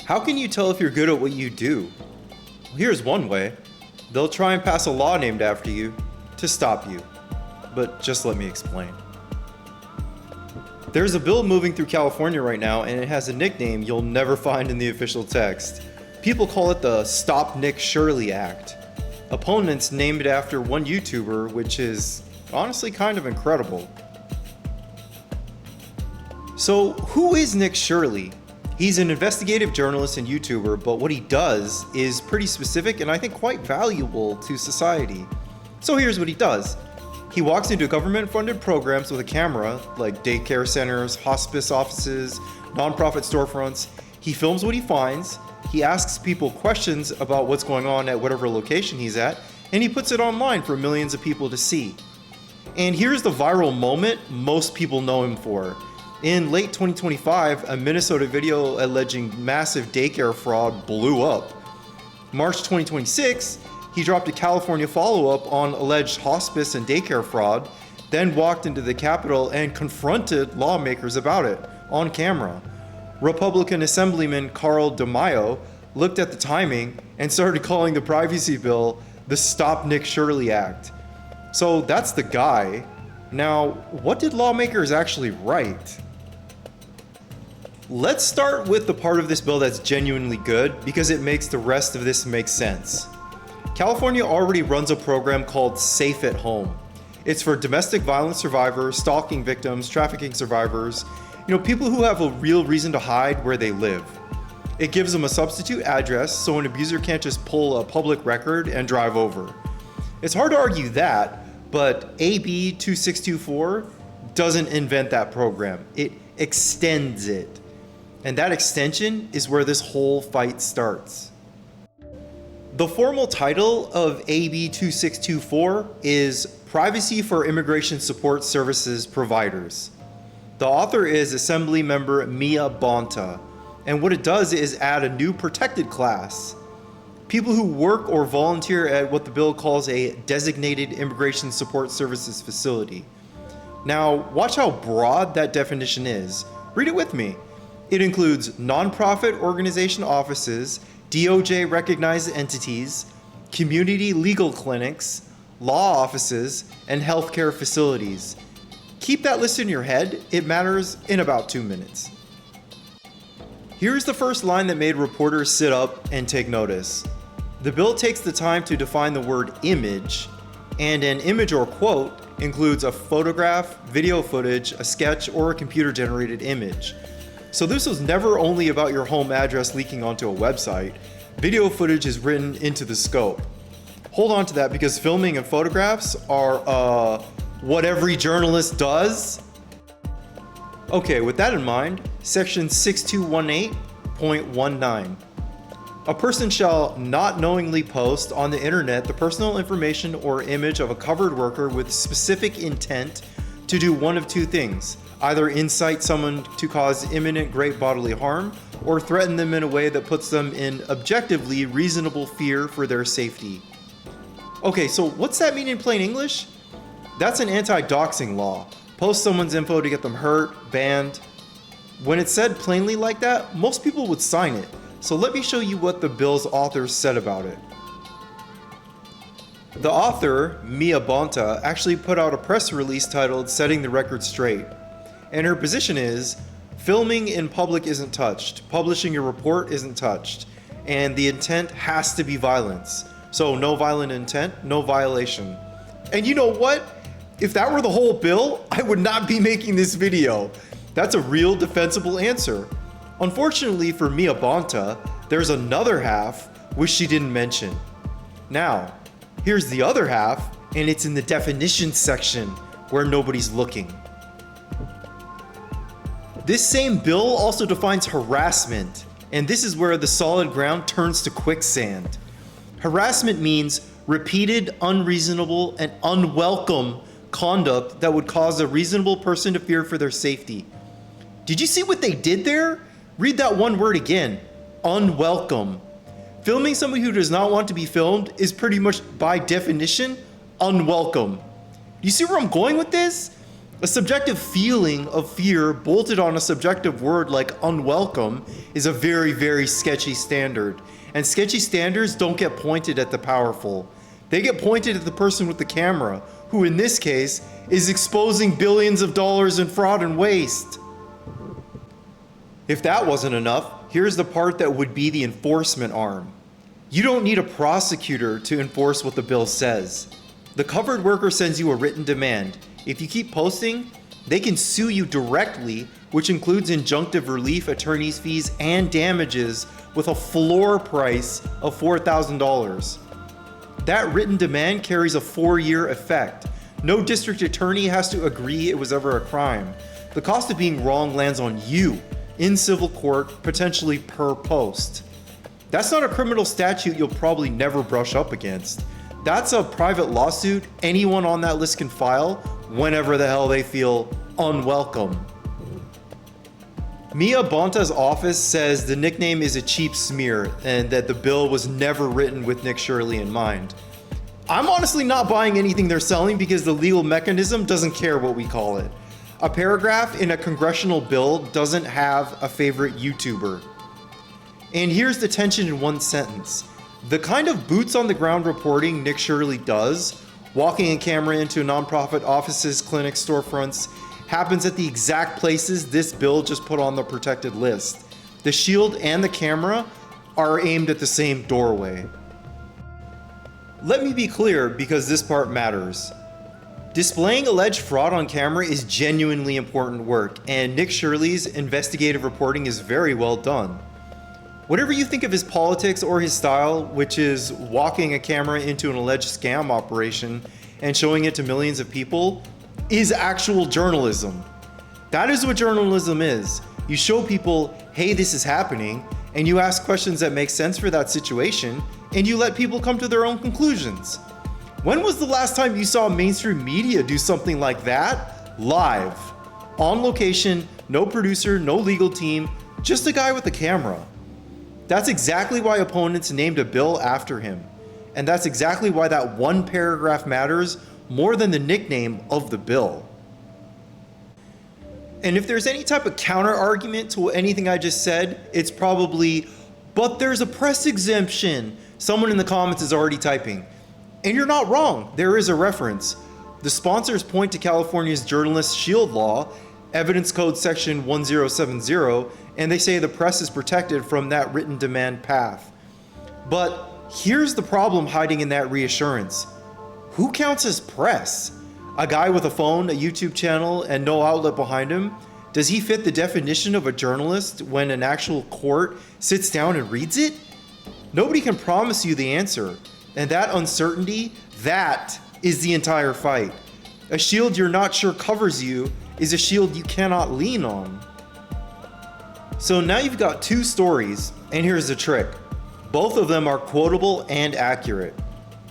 How can you tell if you're good at what you do? Well, here's one way. They'll try and pass a law named after you to stop you. But just let me explain. There's a bill moving through California right now, and it has a nickname you'll never find in the official text. People call it the Stop Nick Shirley Act. Opponents named it after one YouTuber, which is honestly kind of incredible. So, who is Nick Shirley? He's an investigative journalist and YouTuber, but what he does is pretty specific and I think quite valuable to society. So here's what he does. He walks into government-funded programs with a camera, like daycare centers, hospice offices, nonprofit storefronts. He films what he finds, he asks people questions about what's going on at whatever location he's at, and he puts it online for millions of people to see. And here's the viral moment most people know him for. In late 2025, a Minnesota video alleging massive daycare fraud blew up. March 2026, he dropped a California follow-up on alleged hospice and daycare fraud, then walked into the Capitol and confronted lawmakers about it on camera. Republican Assemblyman Carl DeMaio looked at the timing and started calling the privacy bill the Stop Nick Shirley Act. So that's the guy. Now, what did lawmakers actually write? Let's start with the part of this bill that's genuinely good because it makes the rest of this make sense. California already runs a program called Safe at Home. It's for domestic violence survivors, stalking victims, trafficking survivors, people who have a real reason to hide where they live. It gives them a substitute address so an abuser can't just pull a public record and drive over. It's hard to argue that, but AB 2624 doesn't invent that program. It extends it. And that extension is where this whole fight starts. The formal title of AB 2624 is Privacy for Immigration Support Services Providers. The author is Assembly Member Mia Bonta, and what it does is add a new protected class. People who work or volunteer at what the bill calls a designated immigration support services facility. Now, watch how broad that definition is. Read it with me. It includes nonprofit organization offices, DOJ recognized entities, community legal clinics, law offices, and healthcare facilities. Keep that list in your head. It matters in about 2 minutes. Here's the first line that made reporters sit up and take notice. The bill takes the time to define the word image, and an image or quote includes a photograph, video footage, a sketch, or a computer-generated image. So this was never only about your home address leaking onto a website. Video footage is written into the scope. Hold on to that because filming and photographs are what every journalist does. Okay, with that in mind, section 6218.19. A person shall not knowingly post on the internet the personal information or image of a covered worker with specific intent to do one of two things. Either incite someone to cause imminent great bodily harm or threaten them in a way that puts them in objectively reasonable fear for their safety. Okay, so what's that mean in plain English? That's an anti-doxxing law. Post someone's info to get them hurt, banned. When it's said plainly like that, most people would sign it. So let me show you what the bill's authors said about it. The author, Mia Bonta, actually put out a press release titled Setting the Record Straight. And her position is, filming in public isn't touched, publishing your report isn't touched, and the intent has to be violence. So no violent intent, no violation. And you know what? If that were the whole bill, I would not be making this video. That's a real defensible answer. Unfortunately for Mia Bonta, there's another half which she didn't mention. Now, here's the other half, and it's in the definitions section where nobody's looking. This same bill also defines harassment, and this is where the solid ground turns to quicksand. Harassment means repeated, unreasonable, and unwelcome conduct that would cause a reasonable person to fear for their safety. Did you see what they did there? Read that one word again, unwelcome. Filming somebody who does not want to be filmed is pretty much by definition unwelcome. You see where I'm going with this? A subjective feeling of fear bolted on a subjective word like unwelcome is a very, very sketchy standard. And sketchy standards don't get pointed at the powerful. They get pointed at the person with the camera, who in this case is exposing billions of dollars in fraud and waste. If that wasn't enough, here's the part that would be the enforcement arm. You don't need a prosecutor to enforce what the bill says. The covered worker sends you a written demand. If you keep posting, they can sue you directly, which includes injunctive relief, attorney's fees, and damages with a floor price of $4,000. That written demand carries a 4-year effect. No district attorney has to agree it was ever a crime. The cost of being wrong lands on you in civil court, potentially per post. That's not a criminal statute you'll probably never brush up against. That's a private lawsuit anyone on that list can file whenever the hell they feel unwelcome. Mia Bonta's office says the nickname is a cheap smear and that the bill was never written with Nick Shirley in mind. I'm honestly not buying anything they're selling because the legal mechanism doesn't care what we call it. A paragraph in a congressional bill doesn't have a favorite YouTuber. And here's the tension in one sentence. The kind of boots on the ground reporting Nick Shirley does, walking a camera into nonprofit offices, clinics, storefronts, happens at the exact places this bill just put on the protected list. The shield and the camera are aimed at the same doorway. Let me be clear because this part matters. Displaying alleged fraud on camera is genuinely important work, and Nick Shirley's investigative reporting is very well done. Whatever you think of his politics or his style, which is walking a camera into an alleged scam operation and showing it to millions of people, is actual journalism. That is what journalism is. You show people, hey, this is happening, and you ask questions that make sense for that situation, and you let people come to their own conclusions. When was the last time you saw mainstream media do something like that? Live. On location, no producer, no legal team, just a guy with a camera. That's exactly why opponents named a bill after him. And that's exactly why that one paragraph matters more than the nickname of the bill. And if there's any type of counter argument to anything I just said, it's probably, but there's a press exemption. Someone in the comments is already typing. And you're not wrong, there is a reference. The sponsors point to California's journalist shield law, evidence code section 1070, and they say the press is protected from that written demand path. But here's the problem hiding in that reassurance. Who counts as press? A guy with a phone, a YouTube channel, and no outlet behind him? Does he fit the definition of a journalist when an actual court sits down and reads it? Nobody can promise you the answer. And that uncertainty, that is the entire fight. A shield you're not sure covers you is a shield you cannot lean on. So now you've got two stories, and here's the trick. Both of them are quotable and accurate.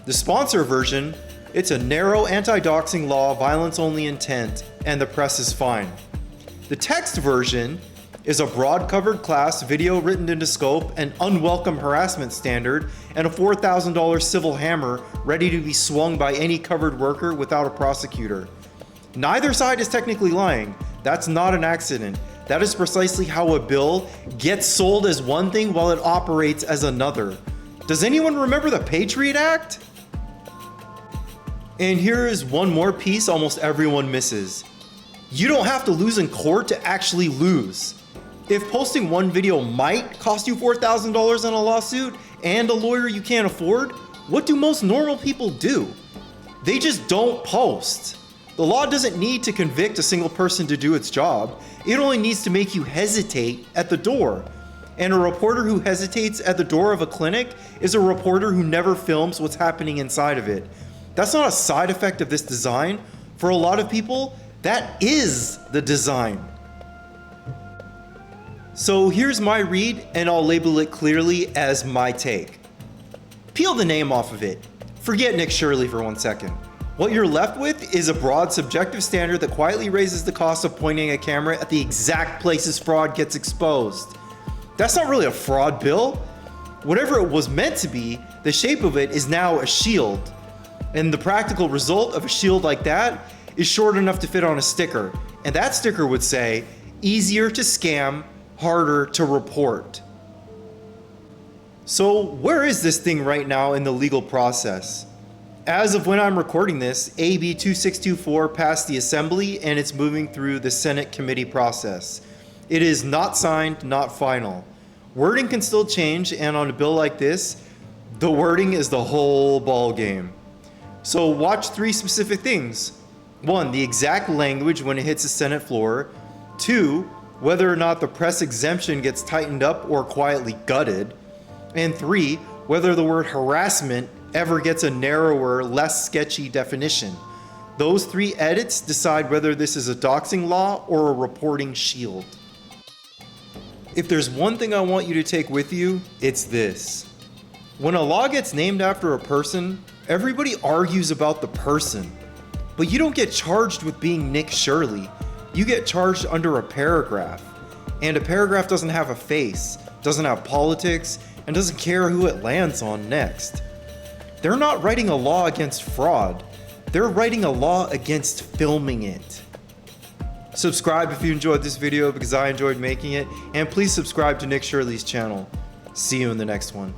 The sponsor version, it's a narrow anti-doxxing law, violence-only intent, and the press is fine. The text version is a broad covered class, video written into scope, an unwelcome harassment standard, and a $4,000 civil hammer ready to be swung by any covered worker without a prosecutor. Neither side is technically lying. That's not an accident. That is precisely how a bill gets sold as one thing while it operates as another. Does anyone remember the Patriot Act? And here is one more piece almost everyone misses. You don't have to lose in court to actually lose. If posting one video might cost you $4,000 in a lawsuit and a lawyer you can't afford, what do most normal people do? They just don't post. The law doesn't need to convict a single person to do its job. It only needs to make you hesitate at the door. And a reporter who hesitates at the door of a clinic is a reporter who never films what's happening inside of it. That's not a side effect of this design. For a lot of people, that is the design. So here's my read, and I'll label it clearly as my take. Peel the name off of it. Forget Nick Shirley for 1 second. What you're left with is a broad subjective standard that quietly raises the cost of pointing a camera at the exact places fraud gets exposed. That's not really a fraud bill. Whatever it was meant to be, the shape of it is now a shield. And the practical result of a shield like that is short enough to fit on a sticker, and that sticker would say, easier to scam, harder to report. So where is this thing right now in the legal process? As of when I'm recording this, AB 2624 passed the Assembly and it's moving through the Senate committee process. It is not signed, not final. Wording can still change, and on a bill like this, the wording is the whole ball game. So watch 3 specific things. 1, the exact language when it hits the Senate floor. 2, whether or not the press exemption gets tightened up or quietly gutted. And 3, whether the word harassment ever gets a narrower, less sketchy definition. Those 3 edits decide whether this is a doxing law or a reporting shield. If there's one thing I want you to take with you, it's this. When a law gets named after a person, everybody argues about the person. But you don't get charged with being Nick Shirley. You get charged under a paragraph. And a paragraph doesn't have a face, doesn't have politics, and doesn't care who it lands on next. They're not writing a law against fraud. They're writing a law against filming it. Subscribe if you enjoyed this video because I enjoyed making it, and please subscribe to Nick Shirley's channel. See you in the next one.